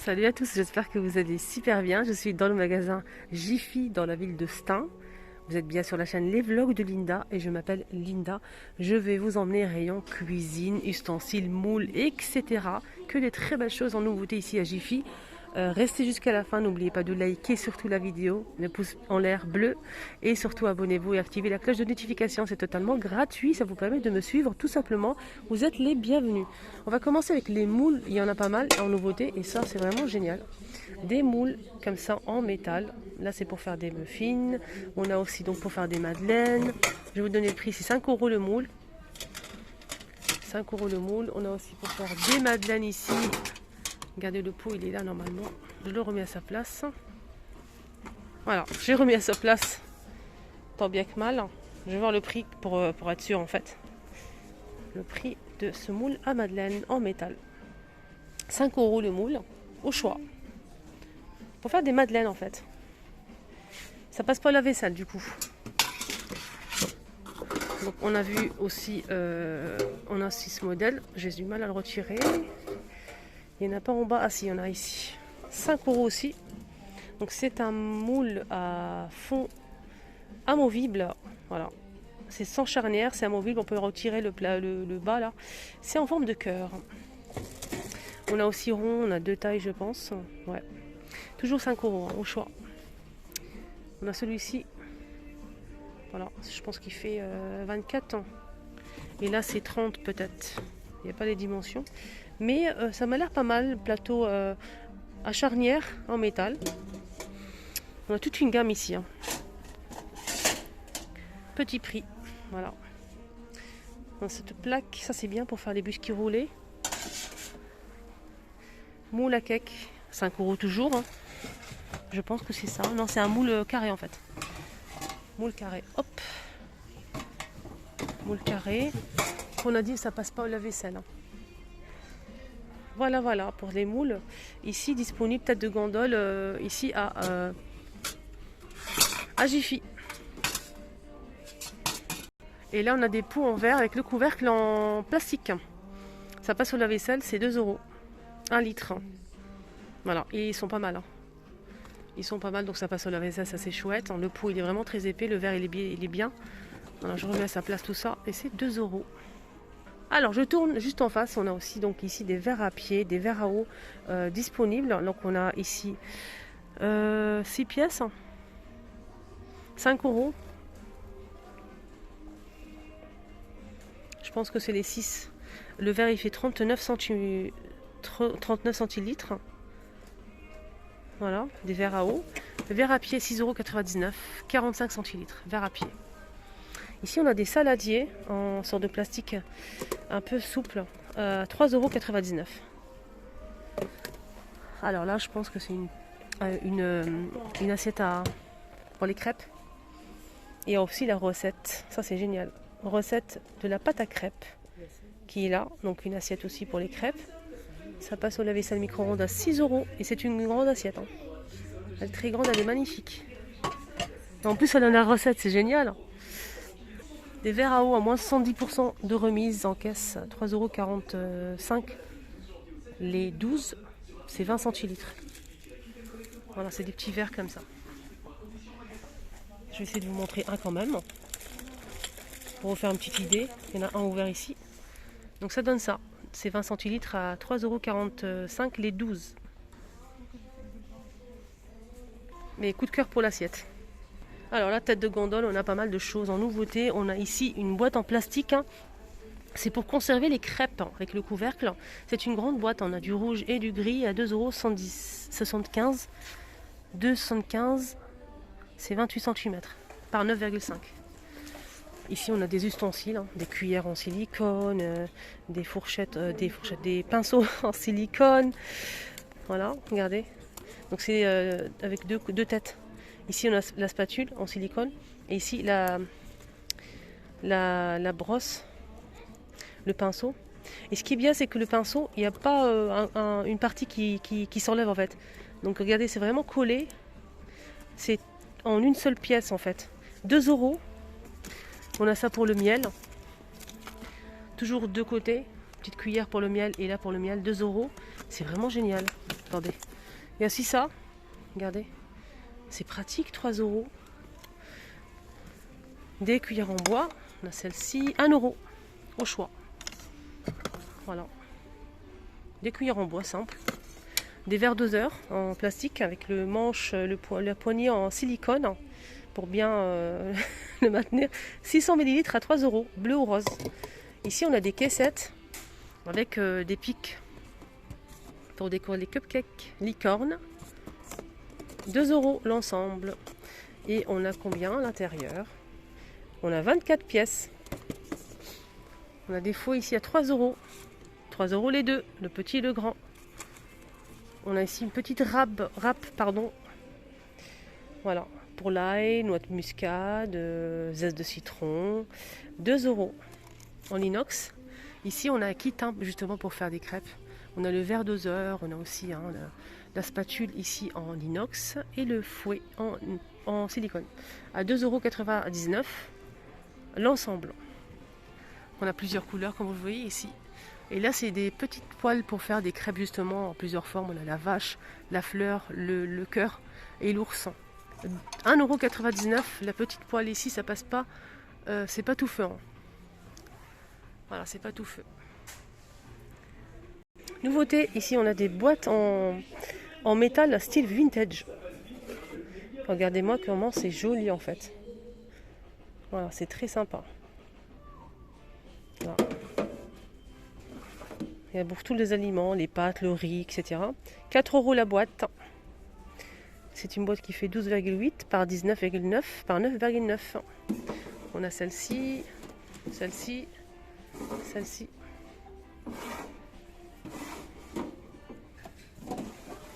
Salut à tous, j'espère que vous allez super bien. Je suis dans le magasin Jiffy dans la ville de Stein. Vous êtes bien sur la chaîne Les Vlogs de Linda et je m'appelle Linda. Je vais vous emmener rayon cuisine, ustensiles, moules, etc. Que des très belles choses en nouveauté ici à Jiffy. Restez jusqu'à la fin, n'oubliez pas de liker surtout la vidéo, le pouce en l'air bleu et surtout abonnez-vous et activez la cloche de notification, c'est totalement gratuit, ça vous permet de me suivre tout simplement, vous êtes les bienvenus. On va commencer avec les moules, il y en a pas mal en nouveauté et ça c'est vraiment génial. Des moules comme ça en métal, là c'est pour faire des muffins, on a aussi donc pour faire des madeleines, je vais vous donner le prix, c'est 5 € le moule. 5 € le moule, on a aussi pour faire des madeleines ici. Regardez le pot, il est là normalement. Je le remets à sa place. Voilà, j'ai remis à sa place. Tant bien que mal. Je vais voir le prix pour être sûr en fait. Le prix de ce moule à madeleine en métal. 5 € le moule, au choix. Pour faire des madeleines en fait. Ça passe pas la vaisselle du coup. Donc on a vu aussi, on a aussi ce modèle. J'ai du mal à le retirer. Il n'y en a pas en bas. Ah si, il y en a ici. 5 € aussi. Donc c'est un moule à fond amovible. Voilà. C'est sans charnière, c'est amovible. On peut retirer le bas là. C'est en forme de cœur. On a aussi rond, on a deux tailles je pense. Ouais. Toujours 5 € au choix. On a celui-ci. Voilà. Je pense qu'il fait 24 ans. Et là c'est 30 peut-être. Il n'y a pas les dimensions. Mais ça m'a l'air pas mal, plateau à charnière en métal. On a toute une gamme ici. Hein. Petit prix, voilà. Dans cette plaque, ça c'est bien pour faire les biscuits roulés. Moule à cake, 5 € toujours. Hein. Je pense que c'est ça. Non, c'est un moule carré en fait. Moule carré, hop. Moule carré. On a dit ça passe pas au lave-vaisselle. Hein. Voilà, pour les moules. Ici, disponible tête de gondole, ici à Jiffy. Et là, on a des pots en verre avec le couvercle en plastique. Ça passe au lave-vaisselle, c'est 2 €. 1 litre. Voilà, et ils sont pas mal. Hein. Ils sont pas mal, donc ça passe au lave-vaisselle, ça c'est chouette. Le pot, il est vraiment très épais, le verre, il est bien. Voilà, je remets à sa place tout ça, et c'est 2 €. Alors je tourne juste en face, on a aussi donc ici des verres à pied, des verres à eau disponibles. Donc on a ici 6 pièces, 5 €. Je pense que c'est les 6. Le verre il fait 39 centilitres. Voilà, des verres à eau. Le verre à pied 6,99 €, 45 centilitres, verre à pied. Ici, on a des saladiers en sorte de plastique un peu souple, 3,99 €. Alors là, je pense que c'est une assiette pour les crêpes. Et aussi la recette, ça c'est génial. Recette de la pâte à crêpes qui est là, donc une assiette aussi pour les crêpes. Ça passe au lave-vaisselle micro-ondes à 6 € et c'est une grande assiette. Hein. Elle est très grande, elle est magnifique. Et en plus, elle a la recette, c'est génial. Des verres à eau à moins 70% de remise en caisse, 3,45 €. Les 12, c'est 20 centilitres. Voilà, c'est des petits verres comme ça. Je vais essayer de vous montrer un quand même. Pour vous faire une petite idée, il y en a un ouvert ici. Donc ça donne ça. C'est 20 centilitres à 3,45 € les 12. Mais coup de cœur pour l'assiette. Alors la tête de gondole, on a pas mal de choses en nouveauté. On a ici une boîte en plastique. Hein. C'est pour conserver les crêpes hein, avec le couvercle. C'est une grande boîte. On a du rouge et du gris à 2,75 €. 2,75 €, c'est 28 cm par 9,5 €. Ici, on a des ustensiles, hein, des cuillères en silicone, des des pinceaux en silicone. Voilà, regardez. Donc c'est avec deux têtes. Ici, on a la spatule en silicone. Et ici, la brosse, le pinceau. Et ce qui est bien, c'est que le pinceau, il n'y a pas une partie qui s'enlève en fait. Donc regardez, c'est vraiment collé. C'est en une seule pièce en fait. 2 €. On a ça pour le miel. Toujours deux côtés. Petite cuillère pour le miel et là pour le miel, 2 €. C'est vraiment génial. Attendez. Il y a aussi ça, regardez, c'est pratique, 3 euros. Des cuillères en bois, on a celle-ci, 1 euro au choix. Voilà. Des cuillères en bois simple. Des verres doseurs en plastique avec le manche, la poignée en silicone pour bien le maintenir. 600 ml à 3 euros, bleu ou rose. Ici, on a des caissettes avec des pics pour décorer les cupcakes licorne. 2 euros l'ensemble. Et on a combien à l'intérieur? On a 24 pièces. On a des faux ici à 3 euros. 3 euros les deux, le petit et le grand. On a ici une petite râpe, pardon. Voilà, pour l'ail, noix de muscade, zeste de citron. 2 euros en inox. Ici, on a un kit justement pour faire des crêpes. On a le verre doseur, on a aussi la spatule ici en inox et le fouet en silicone. À 2,99 € l'ensemble. On a plusieurs couleurs comme vous le voyez ici. Et là, c'est des petites poêles pour faire des crêpes justement en plusieurs formes. On a la vache, la fleur, le cœur et l'ourson. 1,99 €. La petite poêle ici, ça passe pas. C'est pas tout feu. Hein. Voilà, c'est pas tout feu. Nouveauté, ici on a des boîtes en métal style vintage. Regardez-moi comment c'est joli en fait. Voilà, c'est très sympa. Voilà. Il y a pour tous les aliments, les pâtes, le riz, etc. 4 euros la boîte. C'est une boîte qui fait 12,8 par 19,9 par 9,9. On a celle-ci, celle-ci, celle-ci.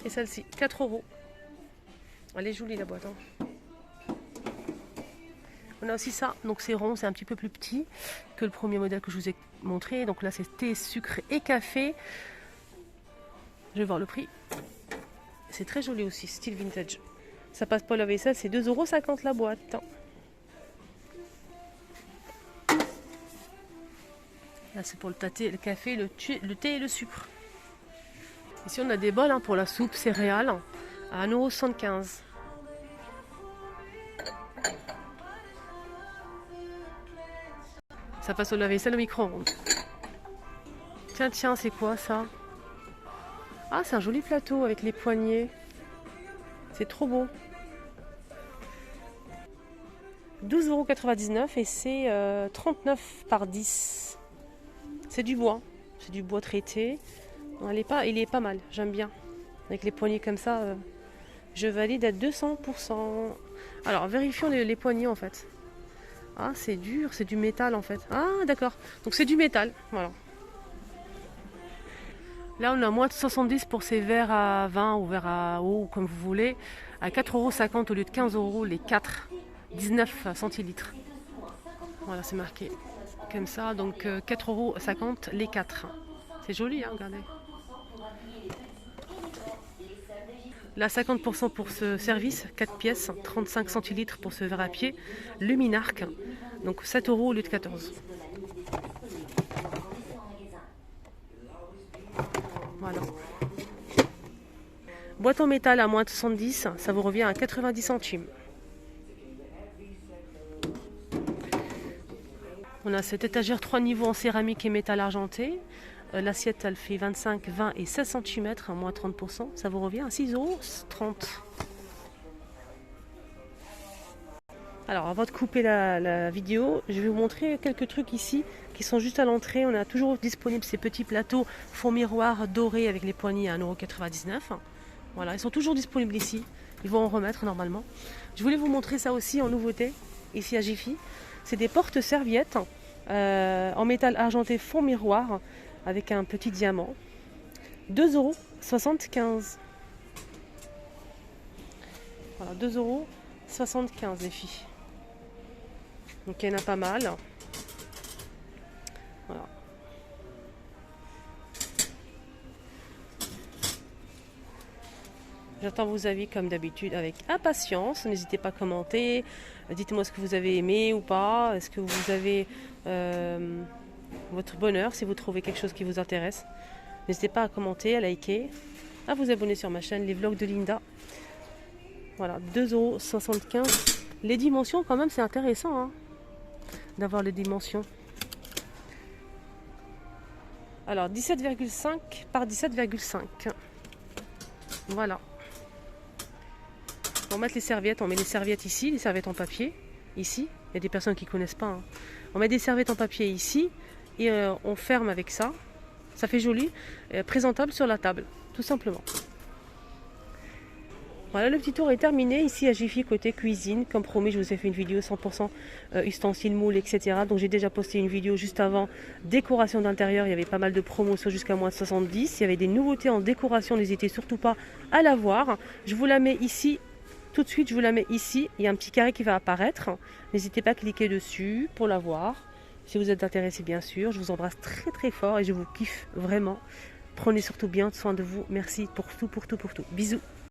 Et celle-ci, 4 euros. Elle est jolie la boîte. Hein. On a aussi ça, donc c'est rond, c'est un petit peu plus petit que le premier modèle que je vous ai montré. Donc là c'est thé, sucre et café. Je vais voir le prix. C'est très joli aussi, style vintage. Ça passe pas la vaisselle, c'est 2,50 € la boîte. Là c'est pour le café, le thé et le sucre. Ici on a des bols pour la soupe céréales à 1,75 €. Ça passe au lave-vaisselle au micro-ondes. Tiens, c'est quoi ça? Ah, c'est un joli plateau avec les poignées. C'est trop beau. 12,99 € et c'est 39 par 10. C'est du bois. C'est du bois traité. Il est pas mal, j'aime bien. Avec les poignées comme ça, je valide à 200%. Alors, vérifions les poignées en fait. Ah, c'est dur, c'est du métal en fait. Ah, d'accord. Donc c'est du métal, voilà. Là, on a moins de 70 pour ces verres à vin ou verres à eau, comme vous voulez. À 4,50 € au lieu de 15 € les 4. 19 centilitres. Voilà, c'est marqué comme ça. Donc 4,50 € les 4. C'est joli, hein, regardez. Là, 50% pour ce service, 4 pièces, 35 centilitres pour ce verre à pied, Luminarc, donc 7 € au lieu de 14. Voilà. Boîte en métal à moins de 70, ça vous revient à 90 centimes. On a cette étagère 3 niveaux en céramique et métal argenté. L'assiette, elle fait 25, 20 et 16 cm, à moins 30%. Ça vous revient à 6,30 €. Alors, avant de couper la vidéo, je vais vous montrer quelques trucs ici qui sont juste à l'entrée. On a toujours disponible ces petits plateaux fond miroir dorés avec les poignées à 1,99 €. Voilà, ils sont toujours disponibles ici. Ils vont en remettre normalement. Je voulais vous montrer ça aussi en nouveauté, ici à Jiffy. C'est des porte-serviettes en métal argenté fond miroir avec un petit diamant. 2,75 €. Voilà, 2,75 € les filles. Donc il y en a pas mal. Voilà. J'attends vos avis comme d'habitude avec impatience. N'hésitez pas à commenter. Dites-moi ce que vous avez aimé ou pas. Est-ce que vous avez votre bonheur si vous trouvez quelque chose qui vous intéresse. N'hésitez pas à commenter, à liker. à vous abonner sur ma chaîne, les vlogs de Linda. Voilà, 2,75 €. Les dimensions, quand même, c'est intéressant hein, d'avoir les dimensions. Alors, 17,5 par 17,5. Voilà. On va mettre les serviettes. On met les serviettes ici, les serviettes en papier. Ici, il y a des personnes qui ne connaissent pas. Hein. On met des serviettes en papier ici et on ferme avec ça. Ça fait joli, présentable sur la table, tout simplement. Voilà, le petit tour est terminé. Ici à Jiffy, côté cuisine. Comme promis, je vous ai fait une vidéo 100% ustensiles, moules, etc. Donc j'ai déjà posté une vidéo juste avant. Décoration d'intérieur, il y avait pas mal de promotions jusqu'à moins de 70. Il y avait des nouveautés en décoration, n'hésitez surtout pas à la voir. Je vous la mets ici. Tout de suite, je vous la mets ici. Il y a un petit carré qui va apparaître. N'hésitez pas à cliquer dessus pour la voir. Si vous êtes intéressé, bien sûr. Je vous embrasse très très fort et je vous kiffe vraiment. Prenez surtout bien soin de vous. Merci pour tout, pour tout, pour tout. Bisous.